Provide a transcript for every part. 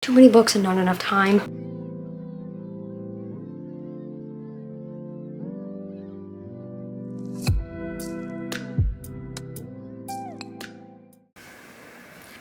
too many books and not enough time.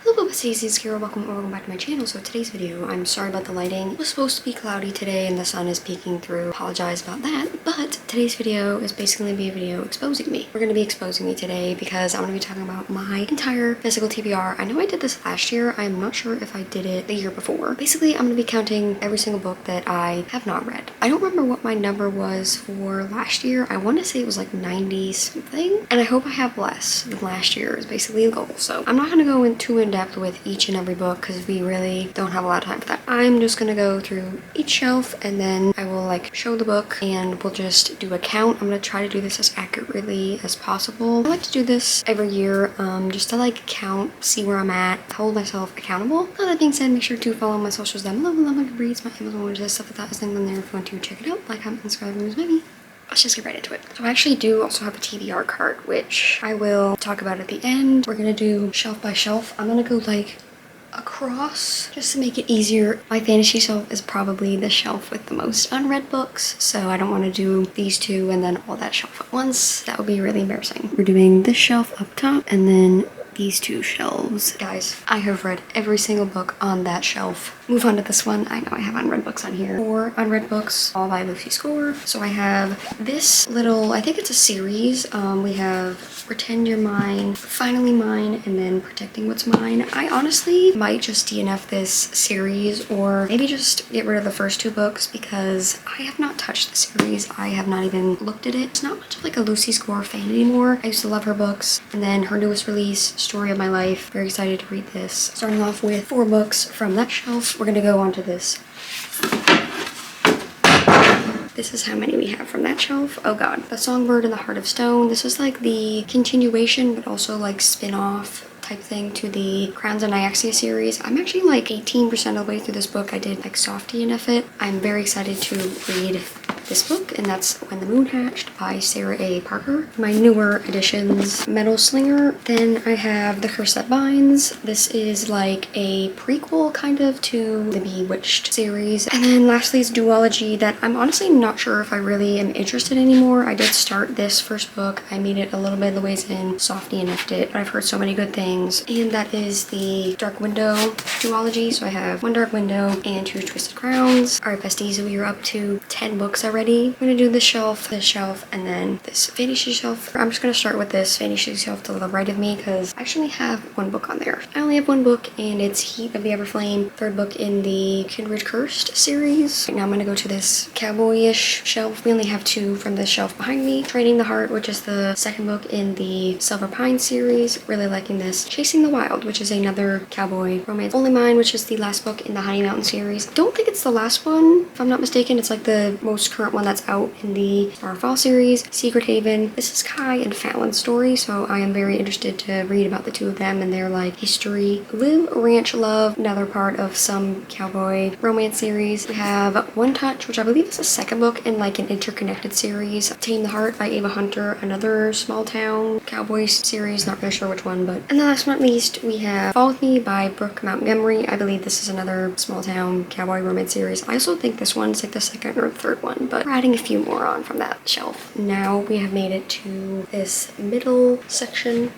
Hello besties, it's Kira. Welcome back to my channel. So today's video, I'm sorry about the lighting. It was supposed to be cloudy today and the sun is peeking through. Apologize about that. But today's video is basically going to be a video exposing me. We're going to be exposing me today because I'm going to be talking about my entire physical TBR. I know I did this last year. I'm not sure if I did it the year before. Basically, I'm going to be counting every single book that I have not read. I don't remember what my number was for last year. I want to say it was like 90 something. And I hope I have less than last year is basically the goal. So I'm not going to go in depth with each and every book because we really don't have a lot of time for that. I'm just gonna go through each shelf and then I will like show the book and we'll just do a count. I'm gonna try to do this as accurately as possible. I like to do this every year just to like count, see where I'm at, hold myself accountable. All that being said, make sure to follow my socials down below. My goodreads, my Amazon orders, stuff like that is linked on there if you want to check it out. Like, comment, and subscribe, and maybe. Let's just get right into it. So I actually do also have a TBR card, which I will talk about at the end. We're gonna do shelf by shelf. I'm gonna go like across just to make it easier. My fantasy shelf is probably the shelf with the most unread books, so I don't want to do these two and then all that shelf at once. That would be really embarrassing. We're doing this shelf up top and then these two shelves. Guys, I have read every single book on that shelf. Move on to this one. I know I have unread books on here. 4 unread books, all by Lucy Score. So I have this little, I think it's a series. We have Pretend You're Mine, Finally Mine, and then Protecting What's Mine. I honestly might just DNF this series or maybe just get rid of the first 2 books because I have not touched the series. I have not even looked at it. It's not much of like a Lucy Score fan anymore. I used to love her books. And then her newest release, Story of My Life. Very excited to read this. Starting off with 4 books from that shelf. We're gonna go on to this. This is how many we have from that shelf. Oh god. The Songbird and the Heart of Stone. This is like the continuation, but also like spin-off type thing to the Crowns of Nyaxia series. I'm actually like 18% of the way through this book. I did like soft DNF it. I'm very excited to read this book, and that's When the Moon Hatched by Sarah A. Parker. My newer editions, Metal Slinger. Then I have The Curse That Binds. This is like a prequel kind of to the Bewitched series. And then lastly is Duology that I'm honestly not sure if I really am interested anymore. I did start this first book. I made it a little bit of the ways in, soft DNF'd it, but I've heard so many good things. And that is the Dark Window Duology. So I have 1 Dark Window and 2 Twisted Crowns. Alright besties, we are up to 10 books already. I'm gonna do this shelf, and then this fantasy shelf. I'm just gonna start with this fantasy shelf to the right of me because I actually have 1 book on there. I only have 1 book and it's Heat of the Everflame, 3rd book in the Kindred Cursed series. Right now I'm gonna go to this cowboy-ish shelf. We only have 2 from this shelf behind me. Trading the Heart, which is the 2nd book in the Silver Pine series. Really liking this. Chasing the Wild, which is another cowboy romance. Only Mine, which is the last book in the Honey Mountain series. Don't think it's the last one, if I'm not mistaken. It's like the most current one that's out in the Starfall series. Secret Haven. This is Kai and Fallon's story, so I am very interested to read about the 2 of them and their like history. Live, Ranch, Love, another part of some cowboy romance series. We have One Touch, which I believe is the 2nd book in like an interconnected series. Tame the Heart by Ava Hunter, another small town cowboy series, not really sure which one, but. And then last but not least, we have Fall With Me by Brooke Montgomery. I believe this is another small town cowboy romance series. I also think this one's like the 2nd or 3rd one, but we're adding a few more on from that shelf. Now we have made it to this middle section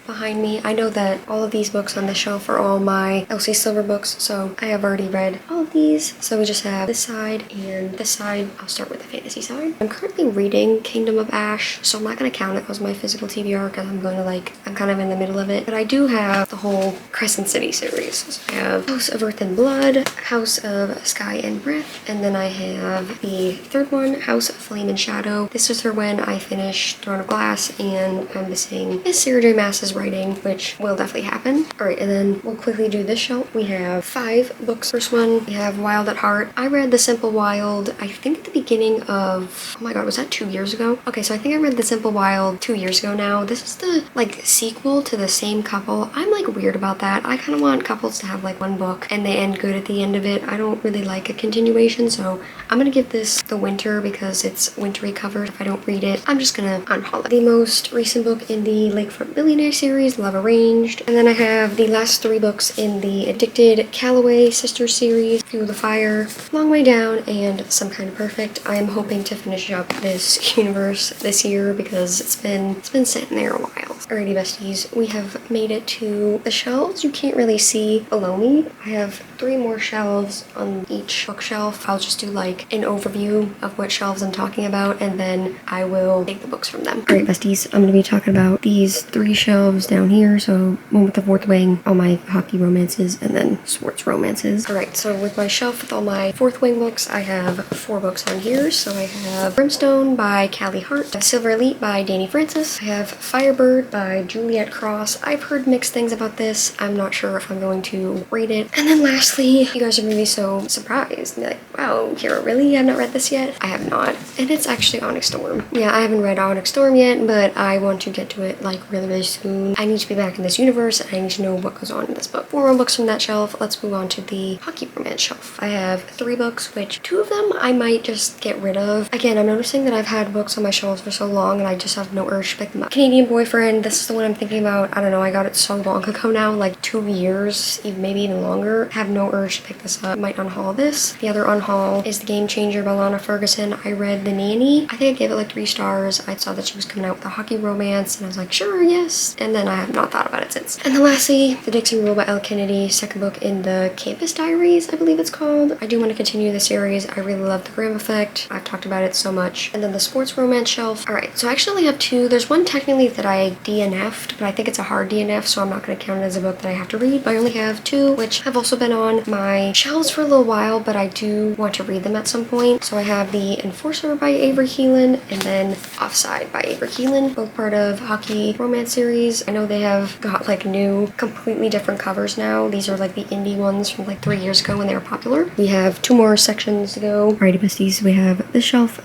behind me. I know that all of these books on the shelf are all my Elsie Silver books, so I have already read all of these. So we just have this side and this side. I'll start with the fantasy side. I'm currently reading Kingdom of Ash, so I'm not going to count it as my physical TBR because I'm kind of in the middle of it. But I do have the whole Crescent City series. So I have House of Earth and Blood, House of Sky and Breath, and then I have the 3rd one, House of Flame and Shadow. This is for when I finish Throne of Glass and I'm missing Miss Sarah J. Maas's writing, which will definitely happen. Alright, and then we'll quickly do this shelf. We have 5 books. First one, we have Wild at Heart. I read The Simple Wild, I think at the beginning of, oh my god, was that 2 years ago? Okay, so I think I read The Simple Wild 2 years ago now. This is the, like, sequel to the same couple. I'm, like, weird about that. I kind of want couples to have, like, 1 book and they end good at the end of it. I don't really like a continuation, so I'm gonna give this the winter because it's wintry covered. If I don't read it, I'm just gonna unhaul it. The most recent book in the Lakefront Billionaire series series, Love Arranged. And then I have the last 3 books in the Addicted Calloway Sisters series, Fuel the Fire, Long Way Down, and Some Kind of Perfect. I am hoping to finish up this universe this year because it's been sitting there a while. Alrighty besties, we have made it to the shelves you can't really see below me. I have 3 more shelves on each bookshelf. I'll just do like an overview of what shelves I'm talking about and then I will take the books from them. Alright besties, I'm going to be talking about these 3 shelves down here. So one with the fourth wing, all my hockey romances, and then sports romances. Alright, so with my shelf with all my fourth wing books, I have 4 books on here. So I have Brimstone by Callie Hart, Silver Elite by Danny Francis, I have Firebird by Juliet Cross. I've heard mixed things about this. I'm not sure if I'm going to read it. And then lastly, you guys are going to be so surprised. Be like, wow, Kira, really? You have not read this yet? I have not. And it's actually Onyx Storm. Yeah, I haven't read Onyx Storm yet, but I want to get to it like really soon. I need to be back in this universe and I need to know what goes on in this book. 4 more books from that shelf. Let's move on to the hockey romance shelf. I have 3 books, which 2 of them I might just get rid of. Again, I'm noticing that I've had books on my shelves for so long and I just have no urge to pick them up. Canadian Boyfriend, this is the one I'm thinking about. I don't know, I got it so long ago now, like 2 years, maybe even longer. Have no urge to pick this up. Might unhaul this. The other unhaul is The Game Changer by Lana Ferguson. I read The Nanny. I think I gave it like 3 stars. I saw that she was coming out with a hockey romance and I was like, sure, yes. And then I have not thought about it since. And then lastly, The Dixon Rule by Elle Kennedy, 2nd book in the Campus Diaries, I believe it's called. I do want to continue the series. I really love The Graham Effect. I've talked about it so much. And then the sports romance shelf. Alright, so I actually only have 2. There's one technically that I DNF'd, but I think it's a hard DNF, so I'm not going to count it as a book that I have to read. But I only have 2, which have also been on my shelves for a little while, but I do want to read them at some point. So I have The Enforcer by Avery Keelan and then Offside by Avery Keelan, both part of Hockey Romance series. I know they have got like new, completely different covers now. These are like the indie ones from like 3 years ago when they were popular. We have 2 more sections to go. Alrighty besties, we have this shelf,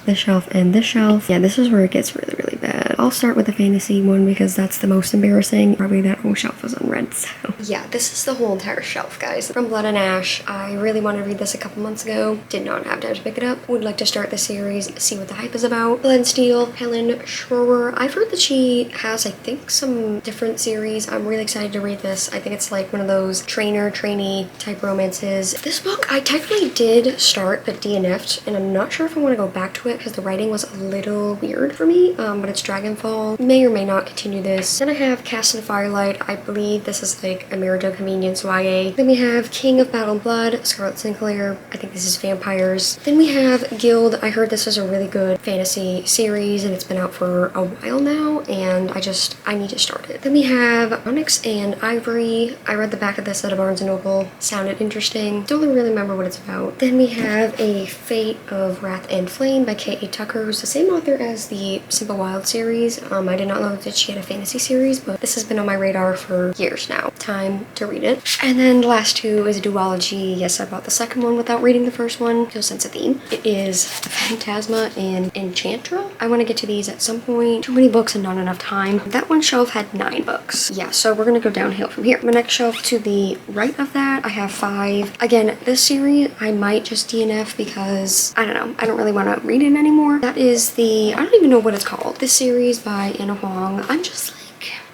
and this shelf. Yeah, this is where it gets really bad. I'll start with the fantasy one because that's the most embarrassing. Probably that whole shelf was unread, so. Yeah, this is the whole entire shelf, guys. From Blood and Ash. I really wanted to read this a couple months ago. Did not have time to pick it up. Would like to start the series, see what the hype is about. Blood and Steel, Helen Schroer. I've heard that she has, I think, some different series. I'm really excited to read this. I think it's like one of those trainee type romances. This book I technically did start but DNF'd, and I'm not sure if I want to go back to it because the writing was a little weird for me, but it's Dragonfall. May or may not continue this. Then I have Cast in Firelight. I believe this is like a Merida Convenience YA. Then we have King of Battle and Blood, Scarlet Sinclair. I think this is vampires. Then we have Guild. I heard this was a really good fantasy series and it's been out for a while now and I need to start it. Then we have Onyx and Ivory. I read the back of this at a Barnes & Noble. Sounded interesting. Don't really remember what it's about. Then we have A Fate of Wrath and Flame by K.A. Tucker, who's the same author as the Simple Wild series. I did not know that she had a fantasy series, but this has been on my radar for years now. Time to read it. And then the last 2 is a duology. Yes, I bought the second one without reading the first one. No sense of theme. It is Phantasma and Enchantra. I want to get to these at some point. Too many books and not enough time. That one shelf had 9 books. Yeah, so we're gonna go downhill from here. My next shelf to the right of that, I have 5. Again, this series I might just DNF because I don't know. I don't really want to read it anymore. That is the, I don't even know what it's called. This series by Anna Huang. I'm just like,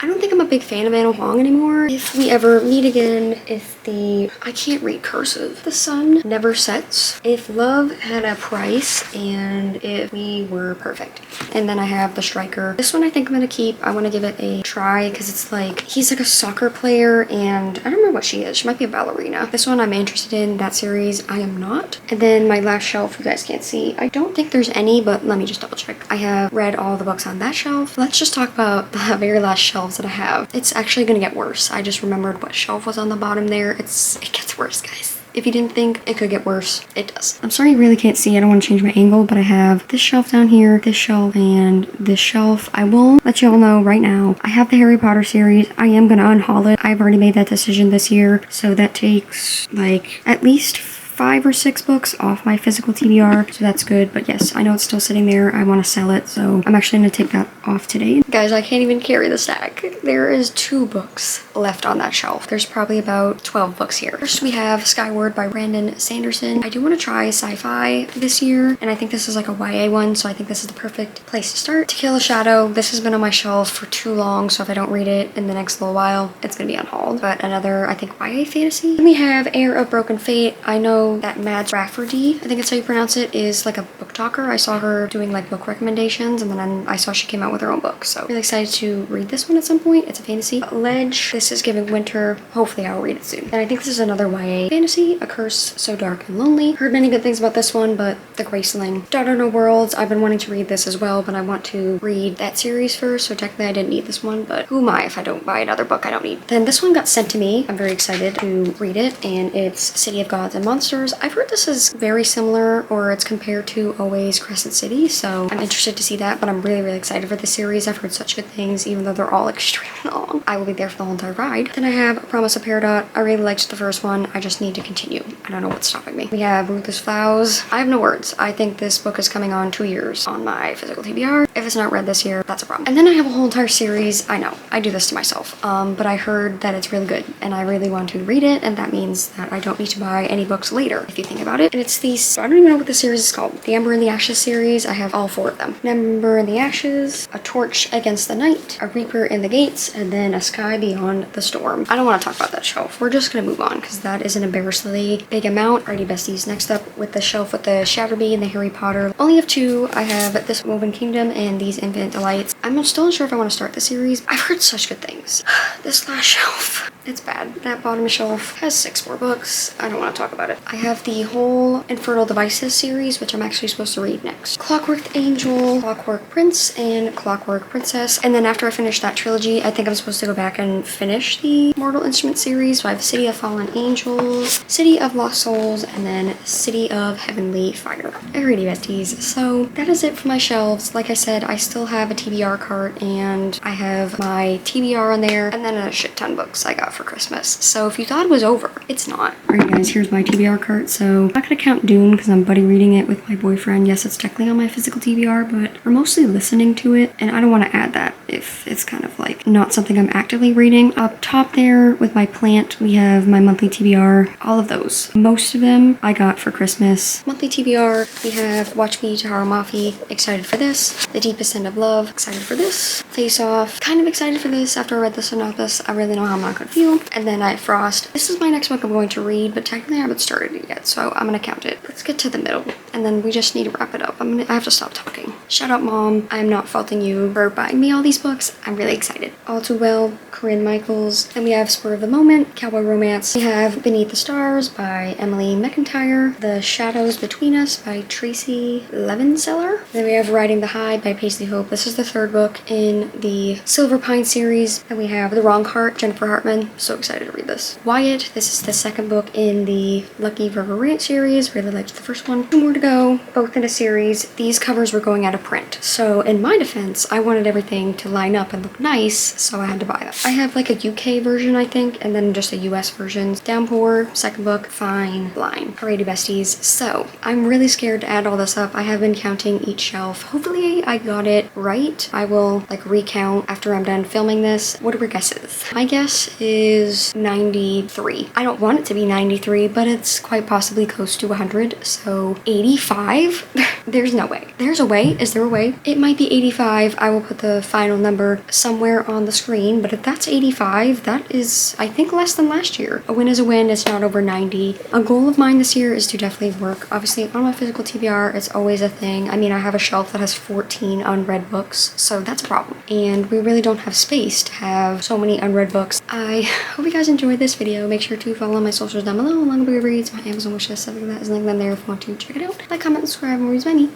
I don't think I'm a big fan of Anna Huang anymore. If we ever meet again, if the, I can't read cursive. The sun never sets. If love had a price and if we were perfect. And then I have The Striker. This one I think I'm gonna keep. I want to give it a try because it's like, he's like a soccer player and I don't remember what she is. She might be a ballerina. This one I'm interested in. That series I am not. And then my last shelf, you guys can't see. I don't think there's any, but let me just double check. I have read all the books on that shelf. Let's just talk about the very last shelves that I have. It's actually gonna get worse. I just remembered what shelf was on the bottom there. It gets worse, guys. If you didn't think it could get worse, it does. I'm sorry you really can't see. I don't want to change my angle, but I have this shelf down here, this shelf, and this shelf. I will let you all know right now, I have the Harry Potter series. I am going to unhaul it. I've already made that decision this year, so that takes like at least 5 or 6 books off my physical TBR, so that's good. But yes, I know it's still sitting there. I want to sell it, so I'm actually going to take that off today. Guys, I can't even carry the stack. There is 2 books left on that shelf. There's probably about 12 books here. First we have Skyward by Brandon Sanderson. I do want to try sci-fi this year, and I think this is like a YA one, so I think this is the perfect place to start. To Kill a Shadow, this has been on my shelf for too long, so if I don't read it in the next little while, it's gonna be on hold. But another, I think, YA fantasy. Then we have Heir of Broken Fate. I know that Mads Rafferty, I think that's how you pronounce it, is like a book talker. I saw her doing like book recommendations, and then I saw she came out with her own book, so really excited to read this one at some point. It's a fantasy. Ledge, this is Giving Winter. Hopefully I'll read it soon. And I think this is another YA fantasy, A Curse So Dark and Lonely. Heard many good things about this one, but The Graceling. Daughter No Worlds, I've been wanting to read this as well, but I want to read that series first, so technically I didn't need this one, but who am I if I don't buy another book I don't need? Then this one got sent to me. I'm very excited to read it, and it's City of Gods and Monsters. I've heard this is very similar, or it's compared to Always Crescent City, so I'm interested to see that, but I'm really excited for the series. I've heard such good things, even though they're all extremely long. I will be there for the whole entire ride. Then I have Promise of Peridot. I really liked the first one. I just need to continue. I don't know what's stopping me. We have Ruthless Vows. I have no words. I think this book is coming on 2 years on my physical TBR. If it's not read this year, that's a problem. And then I have a whole entire series. I know, I do this to myself, but I heard that it's really good, and I really want to read it, and that means that I don't need to buy any books later, if you think about it. And it's these, I don't even know what the series is called. The Ember and the Ashes series. I have all 4 of them. Ember and the Ashes, A Torch Against the Night, A Reaper in the Gates, and then A Sky Beyond the Storm. I don't want to talk about that shelf. We're just gonna move on, because that is an embarrassingly big amount. Alrighty, besties. Next up with the shelf with the Shatterby and the Harry Potter. Only have 2. I have This Woven Kingdom and These Infinite Delights. I'm still unsure if I want to start the series. I've heard such good things. This last shelf, it's bad. That bottom shelf has 6 more books. I don't want to talk about it. I have the whole Infernal Devices series, which I'm actually supposed to read next. Clockwork Angel, Clockwork Prince, and Clockwork Princess. And then after I finish that trilogy, I think I'm supposed to go back and finish the Mortal Instruments series. So I have City of Fallen Angels, City of Lost Souls, and then City of Heavenly Fire. Alrighty, besties. So that is it for my shelves. Like I said, I still have a TBR cart, and I have my TBR on there, and then a shit ton books I got for Christmas. So if you thought it was over, it's not. Alright guys, here's my TBR cart. So I'm not gonna count Dune because I'm buddy reading it with my boyfriend. Yes, it's technically on my physical TBR, but we're mostly listening to it, and I don't want to add that if it's kind of like not something I'm actively reading. Up top there with my plant, we have my monthly TBR, all of those. Most of them I got for Christmas. Monthly TBR, we have Watch Me, Taharu Mafi, excited for this. The Deepest End of Love, excited for this. Face Off, kind of excited for this after I read the synopsis. I really know how I'm not gonna feel. And then Night Frost. This is my next book I'm going to read, but technically I haven't started it yet, so I'm gonna count it. Let's get to the middle, and then we just need to wrap it up. I have to stop talking. Shout out, Mom. I'm not faulting you for buying me all these books. I'm really excited. All Too Well, Corinne Michaels. Then we have Spur of the Moment, Cowboy Romance. We have Beneath the Stars by Emily McIntyre. The Shadows Between Us by Tracy Levenseller. Then we have Riding the High by Paisley Hope. This is the 3rd book in the Silver Pine series. Then we have The Wrong Heart, Jennifer Hartman. So excited to read this. Wyatt, this is the 2nd book in the Lucky River Ranch series. Really liked the first one. 2 more to go, both in a series. These covers were going out of print. So in my defense, I wanted everything to line up and look nice, so I had to buy them. I have like a UK version, I think, and then just a US version. Downpour, 2nd book, Fine, Blind. Alrighty, besties. So I'm really scared to add all this up. I have been counting each shelf. Hopefully I got it right. I will like recount after I'm done filming this. What are your guesses? My guess is 93. I don't want it to be 93, but it's quite possibly close to 100, so 85? There's no way. There's a way. Is there a way? It might be 85. I will put the final number somewhere on the screen, but if that's 85, that is, I think, less than last year. A win is a win. It's not over 90. A goal of mine this year is to definitely work. Obviously, on my physical TBR, it's always a thing. I mean, I have a shelf that has 14 unread books, so that's a problem. And we really don't have space to have so many unread books. I hope you guys enjoyed this video. Make sure to follow my socials down below, along with goodreads, my Amazon wishlist, stuff like that is linked down there if you want to check it out. Like, comment, subscribe, and read by me.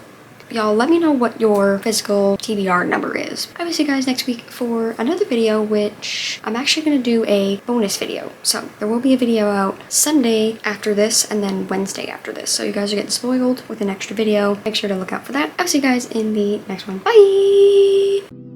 Y'all, let me know what your physical TBR number is. I will see you guys next week for another video, which I'm actually going to do a bonus video. So there will be a video out Sunday after this, and then Wednesday after this. So you guys are getting spoiled with an extra video. Make sure to look out for that. I'll see you guys in the next one. Bye!